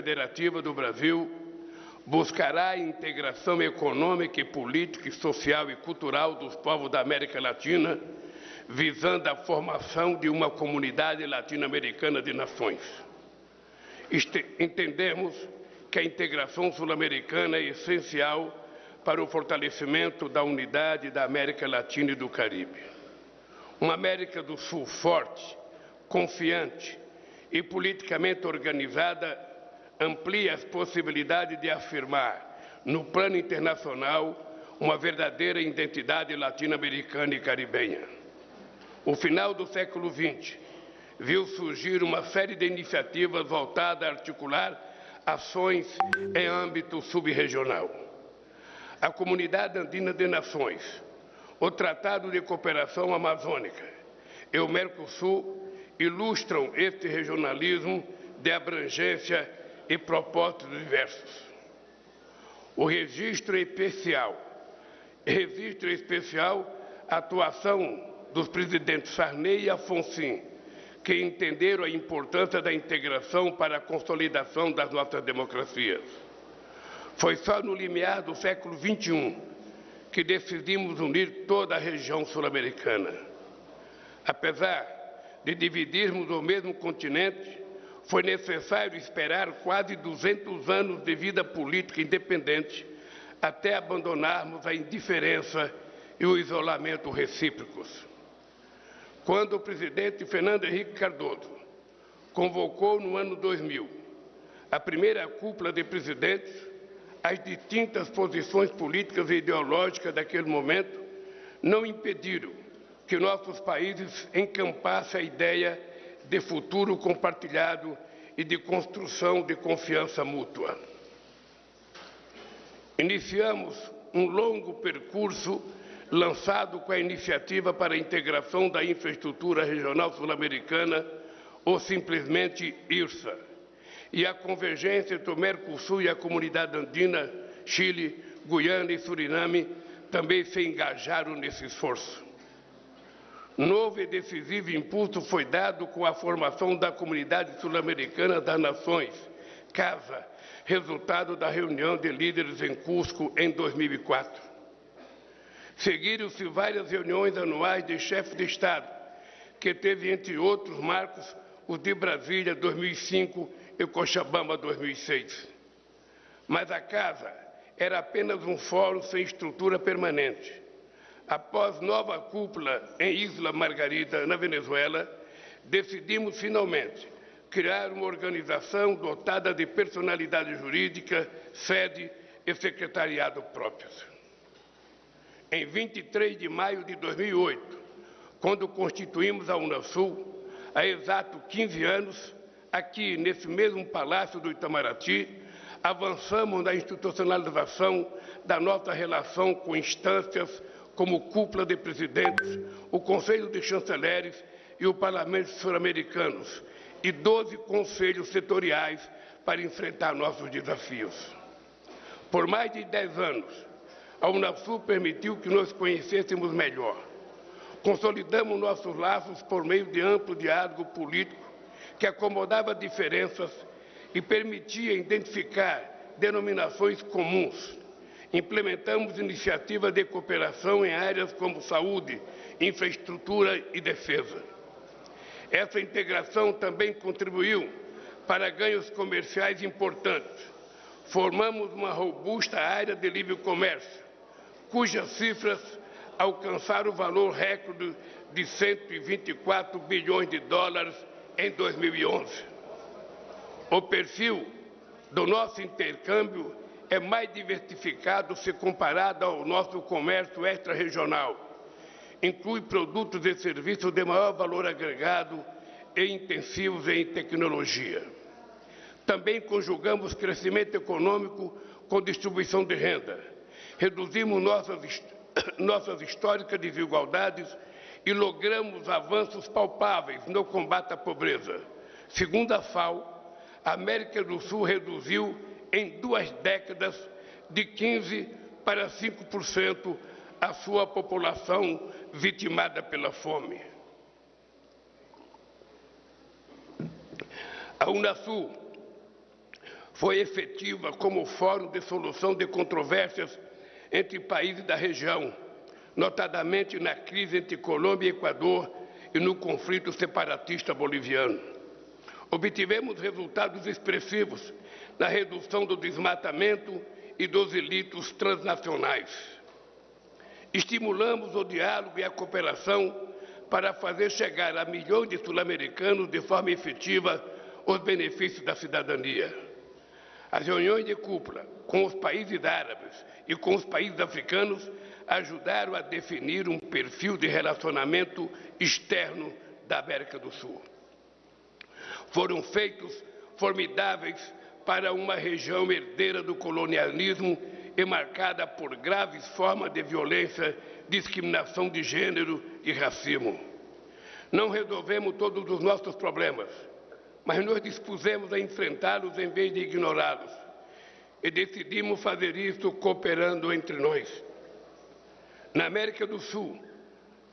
Federativa do Brasil buscará a integração econômica, política, social e cultural dos povos da América Latina, visando a formação de uma comunidade latino-americana de nações. Entendemos que a integração sul-americana é essencial para o fortalecimento da unidade da América Latina e do Caribe. Uma América do Sul forte, confiante e politicamente organizada amplia as possibilidades de afirmar, no plano internacional, uma verdadeira identidade latino-americana e caribenha. O final do século XX viu surgir uma série de iniciativas voltadas a articular ações em âmbito subregional. A Comunidade Andina de Nações, o Tratado de Cooperação Amazônica e o Mercosul ilustram este regionalismo de abrangência e propósitos diversos. O registro especial a atuação dos presidentes Sarney e Alfonsin, que entenderam a importância da integração para a consolidação das nossas democracias. Foi só no limiar do século XXI que decidimos unir toda a região sul-americana. Apesar de dividirmos o mesmo continente, foi necessário esperar quase 200 anos de vida política independente até abandonarmos a indiferença e o isolamento recíprocos. Quando o presidente Fernando Henrique Cardoso convocou no ano 2000 a primeira cúpula de presidentes, as distintas posições políticas e ideológicas daquele momento não impediram que nossos países encampassem a ideia de futuro compartilhado e de construção de confiança mútua. Iniciamos um longo percurso lançado com a Iniciativa para a Integração da Infraestrutura Regional Sul-Americana, ou simplesmente IRSA, e a convergência entre o Mercosul e a Comunidade Andina, Chile, Guiana e Suriname também se engajaram nesse esforço. Novo e decisivo impulso foi dado com a formação da Comunidade Sul-Americana das Nações, CASA, resultado da reunião de líderes em Cusco em 2004. Seguiram-se várias reuniões anuais de chefes de Estado, que teve, entre outros marcos, os de Brasília 2005 e Cochabamba 2006. Mas a CASA era apenas um fórum sem estrutura permanente. Após nova cúpula em Isla Margarita, na Venezuela, decidimos finalmente criar uma organização dotada de personalidade jurídica, sede e secretariado próprios. Em 23 de maio de 2008, quando constituímos a Unasul, há exato 15 anos, aqui nesse mesmo Palácio do Itamaraty, avançamos na institucionalização da nossa relação com instâncias como Cúpula de Presidentes, o Conselho de Chanceleres e o Parlamento Sul-Americanos, e 12 conselhos setoriais para enfrentar nossos desafios. Por mais de 10 anos, a Unasul permitiu que nos conhecêssemos melhor. Consolidamos nossos laços por meio de amplo diálogo político que acomodava diferenças e permitia identificar denominações comuns. Implementamos iniciativas de cooperação em áreas como saúde, infraestrutura e defesa. Essa integração também contribuiu para ganhos comerciais importantes. Formamos uma robusta área de livre comércio, cujas cifras alcançaram o valor recorde de 124 bilhões de dólares em 2011. O perfil do nosso intercâmbio é mais diversificado se comparado ao nosso comércio extra-regional. Inclui produtos e serviços de maior valor agregado e intensivos em tecnologia. Também conjugamos crescimento econômico com distribuição de renda. Reduzimos nossas históricas desigualdades e logramos avanços palpáveis no combate à pobreza. Segundo a FAO, a América do Sul reduziu em 2 décadas de 15% para 5% a sua população vitimada pela fome. A Unasul Foi efetiva como fórum de solução de controvérsias entre países da região, notadamente na crise entre Colômbia e Equador e no conflito separatista boliviano. Obtivemos resultados expressivos na redução do desmatamento e dos ilícitos transnacionais. Estimulamos o diálogo e a cooperação para fazer chegar a milhões de sul-americanos de forma efetiva os benefícios da cidadania. As reuniões de cúpula com os países árabes e com os países africanos ajudaram a definir um perfil de relacionamento externo da América do Sul. Foram feitos formidáveis para uma região herdeira do colonialismo e marcada por graves formas de violência, discriminação de gênero e racismo. Não resolvemos todos os nossos problemas, mas nos dispusemos a enfrentá-los em vez de ignorá-los. E decidimos fazer isso cooperando entre nós. Na América do Sul,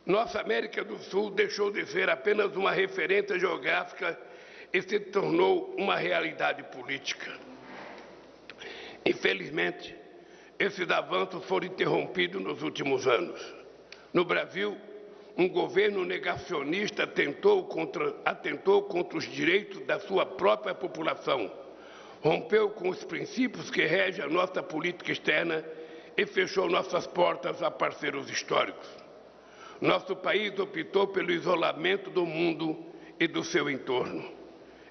nossa América do Sul deixou de ser apenas uma referência geográfica e se tornou uma realidade política. Infelizmente, esses avanços foram interrompidos nos últimos anos. No Brasil, um governo negacionista atentou contra os direitos da sua própria população, rompeu com os princípios que regem a nossa política externa e fechou nossas portas a parceiros históricos. Nosso país optou pelo isolamento do mundo e do seu entorno.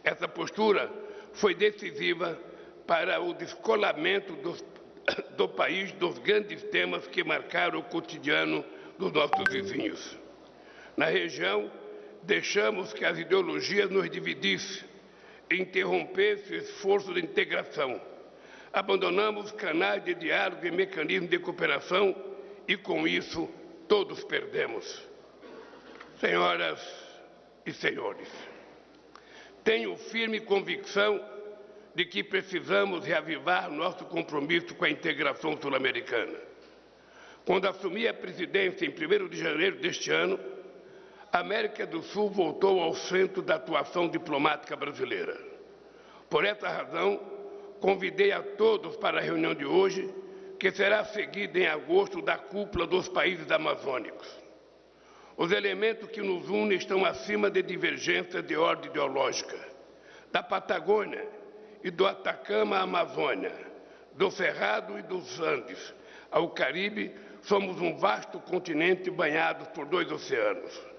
Essa postura foi decisiva para o descolamento do país dos grandes temas que marcaram o cotidiano dos nossos vizinhos. Na região, deixamos que as ideologias nos dividissem e interrompessem o esforço de integração. Abandonamos canais de diálogo e mecanismos de cooperação e, com isso, todos perdemos. Senhoras e senhores, tenho firme convicção de que precisamos reavivar nosso compromisso com a integração sul-americana. Quando assumi a presidência em 1º de janeiro deste ano, a América do Sul voltou ao centro da atuação diplomática brasileira. Por essa razão, convidei a todos para a reunião de hoje, que será seguida em agosto da cúpula dos países amazônicos. Os elementos que nos unem estão acima de divergências de ordem ideológica. Da Patagônia e do Atacama à Amazônia, do Cerrado e dos Andes ao Caribe, somos um vasto continente banhado por 2 oceanos.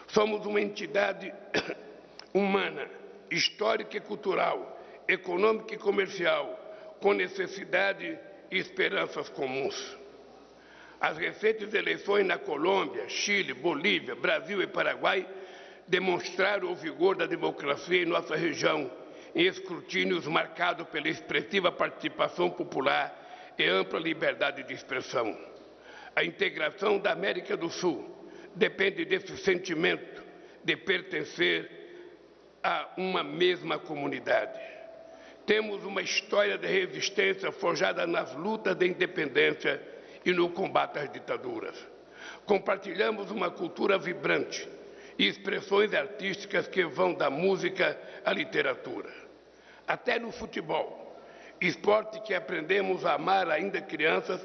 Somos uma entidade humana, histórica e cultural, econômica e comercial, com necessidade e esperanças comuns. As recentes eleições na Colômbia, Chile, Bolívia, Brasil e Paraguai demonstraram o vigor da democracia em nossa região, em escrutínios marcados pela expressiva participação popular e ampla liberdade de expressão. A integração da América do Sul depende desse sentimento de pertencer a uma mesma comunidade. Temos uma história de resistência forjada nas lutas de independência e no combate às ditaduras. Compartilhamos uma cultura vibrante e expressões artísticas que vão da música à literatura. Até no futebol, esporte que aprendemos a amar ainda crianças,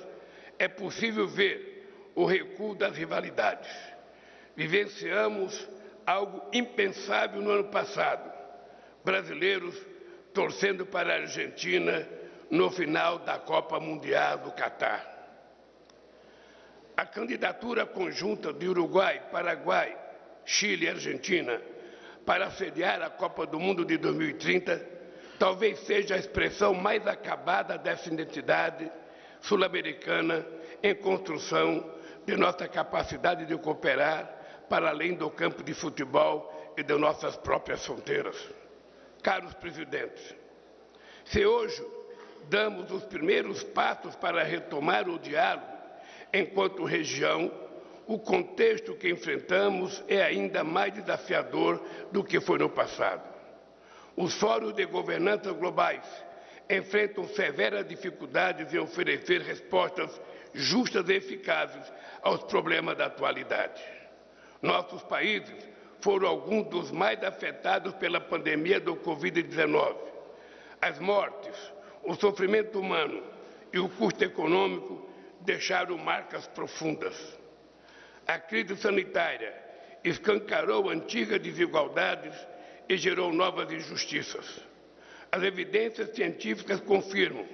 é possível ver o recuo das rivalidades. Vivenciamos algo impensável no ano passado. Brasileiros torcendo para a Argentina no final da Copa Mundial do Catar. A candidatura conjunta de Uruguai, Paraguai, Chile e Argentina para sediar a Copa do Mundo de 2030 talvez seja a expressão mais acabada dessa identidade sul-americana em construção de nossa capacidade de cooperar para além do campo de futebol e de nossas próprias fronteiras. Caros presidentes, se hoje damos os primeiros passos para retomar o diálogo enquanto região, o contexto que enfrentamos é ainda mais desafiador do que foi no passado. Os fóruns de governança globais enfrentam severas dificuldades em oferecer respostas justas e eficazes aos problemas da atualidade. Nossos países foram alguns dos mais afetados pela pandemia do Covid-19. As mortes, O sofrimento humano e o custo econômico deixaram marcas profundas. A crise sanitária escancarou antigas desigualdades e gerou novas injustiças. As evidências científicas confirmam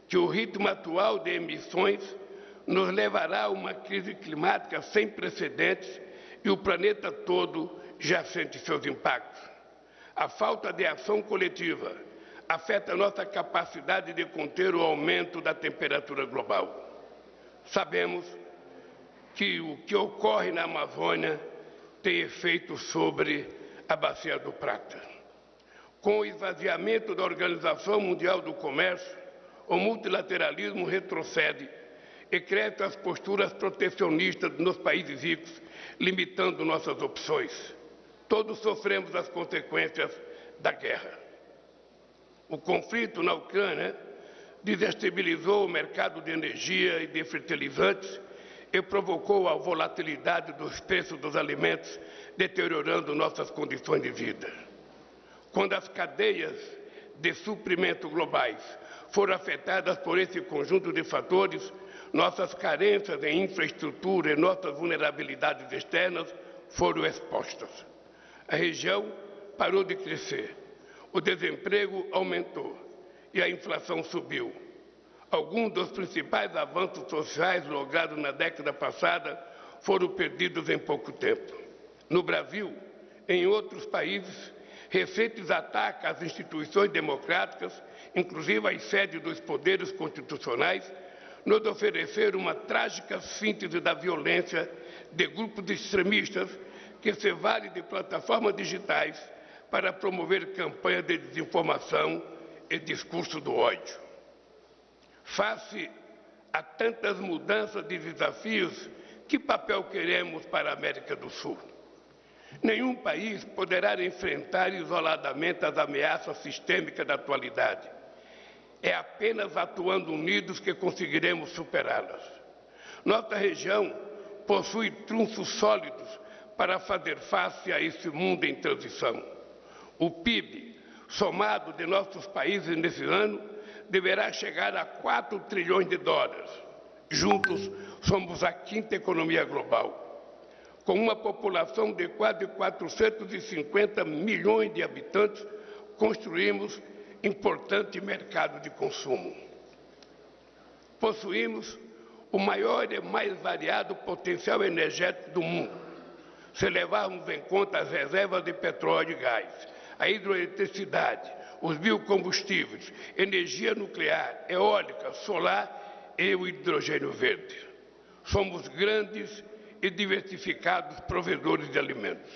que o ritmo atual de emissões nos levará a uma crise climática sem precedentes e o planeta todo já sente seus impactos. A falta de ação coletiva afeta nossa capacidade de conter o aumento da temperatura global. Sabemos que o que ocorre na Amazônia tem efeito sobre a Bacia do Prata. Com o esvaziamento da Organização Mundial do Comércio, o multilateralismo retrocede e crescem as posturas protecionistas nos países ricos, limitando nossas opções. Todos sofremos as consequências da guerra. O conflito na Ucrânia desestabilizou o mercado de energia e de fertilizantes e provocou a volatilidade dos preços dos alimentos, deteriorando nossas condições de vida. Quando as cadeias de suprimento globais foram afetadas por esse conjunto de fatores, nossas carências em infraestrutura e nossas vulnerabilidades externas foram expostas. A região parou de crescer, o desemprego aumentou e a inflação subiu. Alguns dos principais avanços sociais logrados na década passada foram perdidos em pouco tempo. No Brasil, em outros países, recentes ataques às instituições democráticas, inclusive às sedes dos poderes constitucionais, nos ofereceram uma trágica síntese da violência de grupos extremistas que se valem de plataformas digitais para promover campanhas de desinformação e discurso do ódio. Face a tantas mudanças de desafios, que papel queremos para a América do Sul? Nenhum país poderá enfrentar isoladamente as ameaças sistêmicas da atualidade. É apenas atuando unidos que conseguiremos superá-las. Nossa região possui trunfos sólidos para fazer face a esse mundo em transição. O PIB, somado de nossos países nesse ano, deverá chegar a 4 trilhões de dólares. Juntos, somos a quinta economia global. Com uma população de quase 450 milhões de habitantes, construímos importante mercado de consumo. Possuímos o maior e mais variado potencial energético do mundo, se levarmos em conta as reservas de petróleo e gás, a hidroeletricidade, os biocombustíveis, energia nuclear, eólica, solar e o hidrogênio verde. Somos grandes e diversificados provedores de alimentos.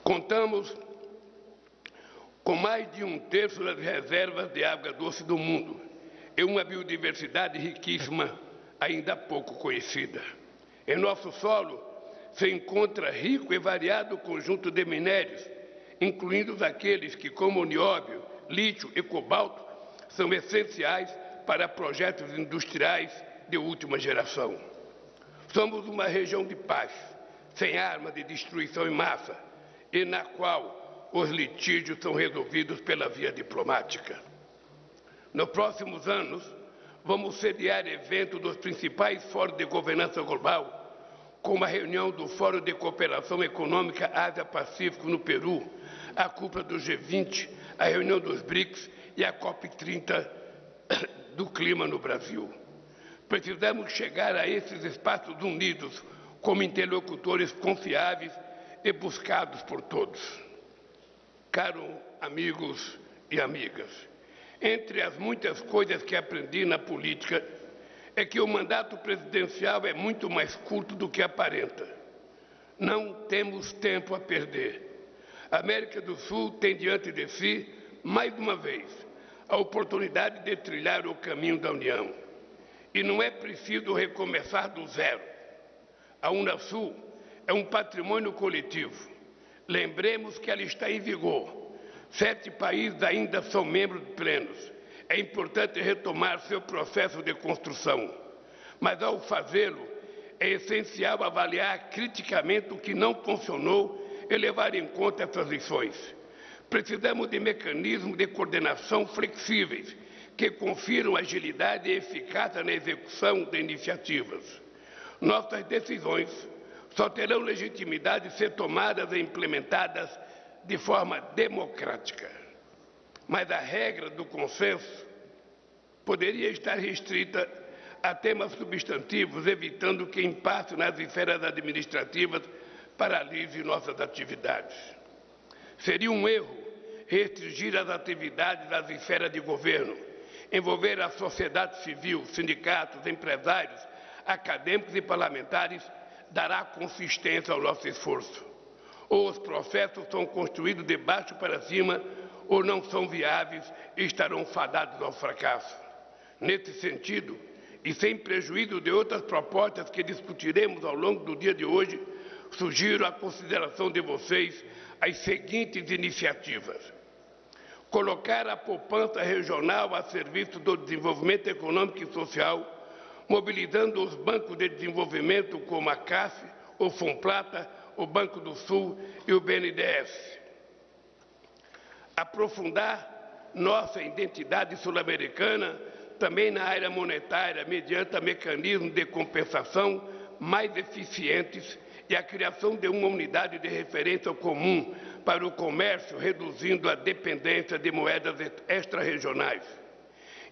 Contamos com mais de 1/3 das reservas de água doce do mundo e uma biodiversidade riquíssima, ainda pouco conhecida. Em nosso solo se encontra rico e variado conjunto de minérios, incluindo aqueles que, como o nióbio, lítio e cobalto, são essenciais para projetos industriais de última geração. Somos uma região de paz, sem armas de destruição em massa, e na qual os litígios são resolvidos pela via diplomática. Nos próximos anos, vamos sediar eventos dos principais fóruns de governança global, como a reunião do Fórum de Cooperação Econômica Ásia-Pacífico no Peru, a cúpula do G20, a reunião dos BRICS e a COP30 do clima no Brasil. Precisamos chegar a esses espaços unidos como interlocutores confiáveis e buscados por todos. Caros amigos e amigas, entre as muitas coisas que aprendi na política, é que o mandato presidencial é muito mais curto do que aparenta. Não temos tempo a perder. A América do Sul tem diante de si, mais uma vez, a oportunidade de trilhar o caminho da União. E não é preciso recomeçar do zero. A Unasul é um patrimônio coletivo. Lembremos que ela está em vigor. 7 países ainda são membros plenos. É importante retomar seu processo de construção. Mas, ao fazê-lo, é essencial avaliar criticamente o que não funcionou e levar em conta essas lições. Precisamos de mecanismos de coordenação flexíveis, que confiram agilidade e eficácia na execução de iniciativas. Nossas decisões só terão legitimidade se tomadas e implementadas de forma democrática. Mas a regra do consenso poderia estar restrita a temas substantivos, evitando que impasse nas esferas administrativas paralise nossas atividades. Seria um erro restringir as atividades às esferas de governo, envolver a sociedade civil, sindicatos, empresários, acadêmicos e parlamentares dará consistência ao nosso esforço. Ou os processos são construídos de baixo para cima, ou não são viáveis e estarão fadados ao fracasso. Nesse sentido, e sem prejuízo de outras propostas que discutiremos ao longo do dia de hoje, sugiro à consideração de vocês as seguintes iniciativas: colocar a poupança regional a serviço do desenvolvimento econômico e social, mobilizando os bancos de desenvolvimento como a CAF, o Fomplata, o Banco do Sul e o BNDES. Aprofundar nossa identidade sul-americana também na área monetária, mediante mecanismos de compensação mais eficientes e a criação de uma unidade de referência comum para o comércio, reduzindo a dependência de moedas extra-regionais.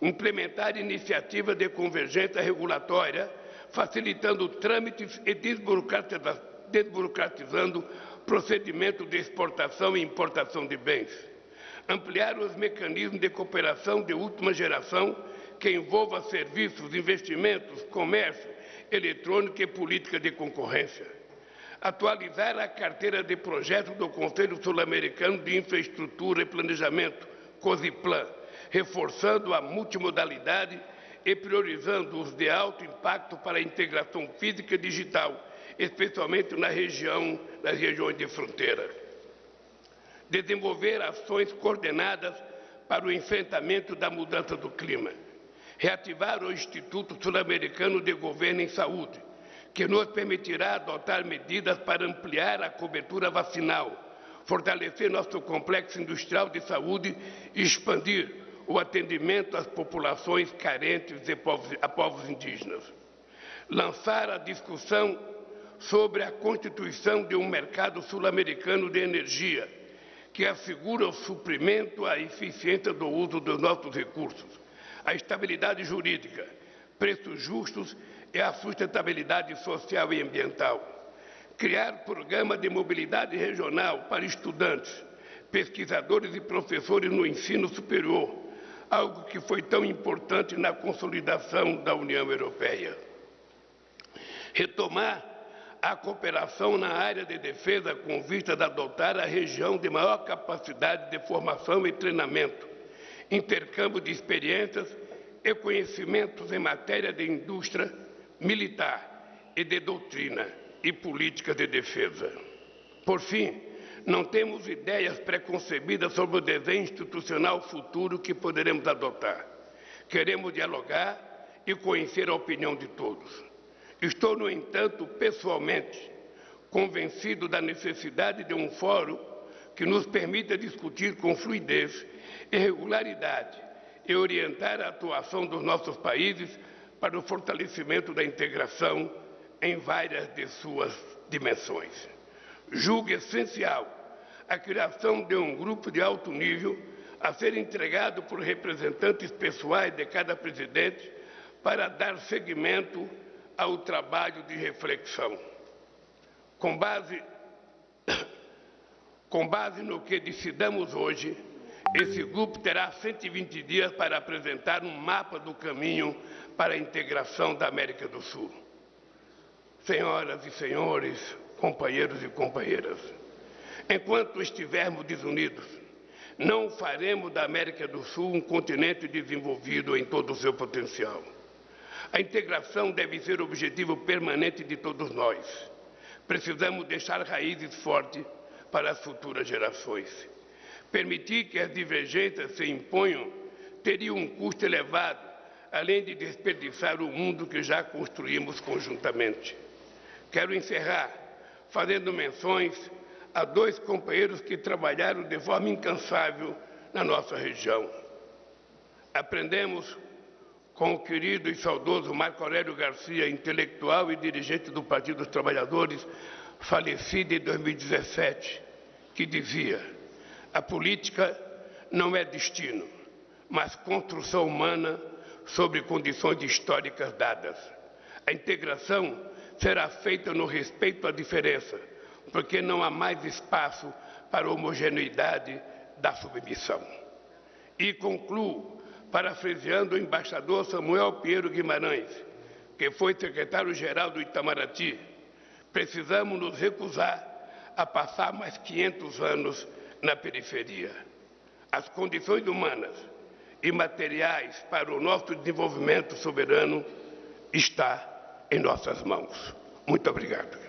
Implementar iniciativas de convergência regulatória, facilitando trâmites e desburocratizando procedimentos de exportação e importação de bens. Ampliar os mecanismos de cooperação de última geração que envolva serviços, investimentos, comércio eletrônico e política de concorrência. Atualizar a carteira de projetos do Conselho Sul-Americano de Infraestrutura e Planejamento, COSIPLAN, reforçando a multimodalidade e priorizando os de alto impacto para a integração física e digital, especialmente nas regiões de fronteira. Desenvolver ações coordenadas para o enfrentamento da mudança do clima. Reativar o Instituto Sul-Americano de Governo em Saúde, que nos permitirá adotar medidas para ampliar a cobertura vacinal, fortalecer nosso complexo industrial de saúde e expandir o atendimento às populações carentes e a povos indígenas. Lançar a discussão sobre a constituição de um mercado sul-americano de energia, que assegura o suprimento, a eficiência do uso dos nossos recursos, a estabilidade jurídica, preços justos e a sustentabilidade social e ambiental. Criar programa de mobilidade regional para estudantes, pesquisadores e professores no ensino superior, algo que foi tão importante na consolidação da União Europeia. Retomar a cooperação na área de defesa com vistas a adotar a região de maior capacidade de formação e treinamento, intercâmbio de experiências e conhecimentos em matéria de indústria militar e de doutrina e política de defesa. Por fim, não temos ideias preconcebidas sobre o desenho institucional futuro que poderemos adotar. Queremos dialogar e conhecer a opinião de todos. Estou, no entanto, pessoalmente convencido da necessidade de um fórum que nos permita discutir com fluidez e regularidade e orientar a atuação dos nossos países para o fortalecimento da integração em várias de suas dimensões. Julgo essencial a criação de um grupo de alto nível a ser entregado por representantes pessoais de cada presidente para dar seguimento ao trabalho de reflexão. Com base no que decidamos hoje, esse grupo terá 120 dias para apresentar um mapa do caminho para a integração da América do Sul. Senhoras e senhores, companheiros e companheiras, enquanto estivermos desunidos, não faremos da América do Sul um continente desenvolvido em todo o seu potencial. A integração deve ser o objetivo permanente de todos nós. Precisamos deixar raízes fortes para as futuras gerações. Permitir que as divergências se imponham teria um custo elevado, além de desperdiçar o mundo que já construímos conjuntamente. Quero encerrar fazendo menções a 2 companheiros que trabalharam de forma incansável na nossa região. Aprendemos com o querido e saudoso Marco Aurélio Garcia, intelectual e dirigente do Partido dos Trabalhadores, falecido em 2017, que dizia: a política não é destino, mas construção humana sobre condições históricas dadas. A integração será feita no respeito à diferença, porque não há mais espaço para a homogeneidade da submissão. E concluo parafraseando o embaixador Samuel Pinheiro Guimarães, que foi secretário-geral do Itamaraty: precisamos nos recusar a passar mais 500 anos na periferia. As condições humanas e materiais para o nosso desenvolvimento soberano está em nossas mãos. Muito obrigado.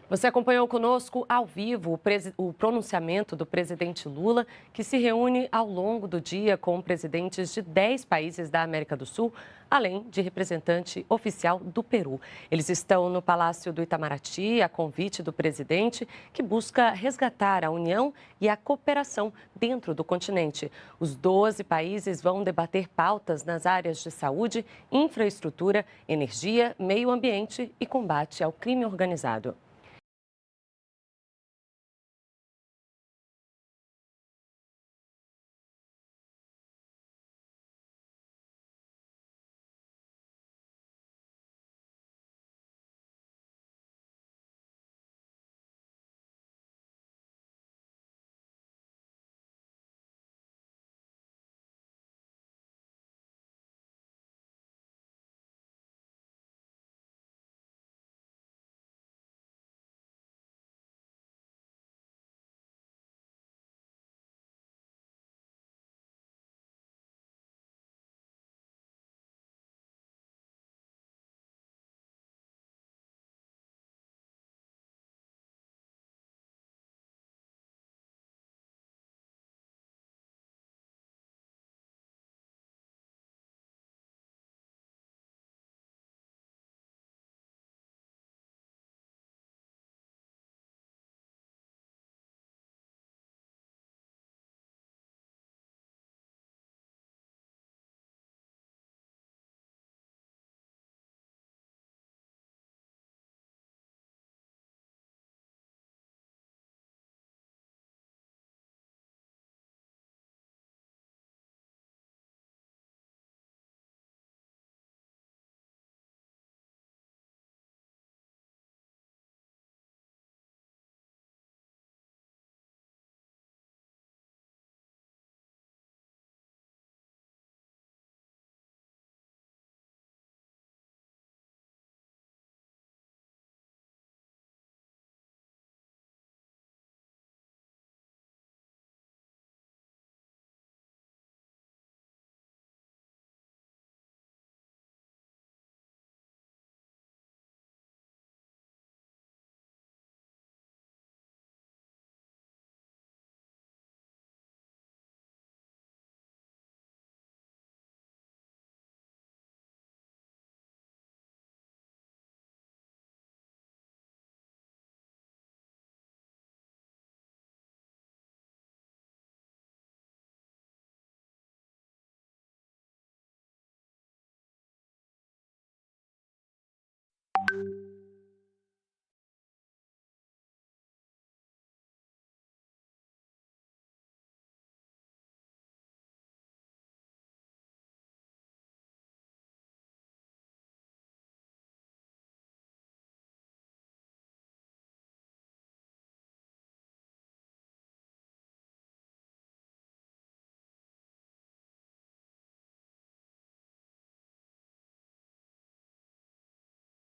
Você acompanhou conosco ao vivo o pronunciamento do presidente Lula, que se reúne ao longo do dia com presidentes de 10 países da América do Sul, além de representante oficial do Peru. Eles estão no Palácio do Itamaraty, a convite do presidente, que busca resgatar a união e a cooperação dentro do continente. Os 12 países vão debater pautas nas áreas de saúde, infraestrutura, energia, meio ambiente e combate ao crime organizado.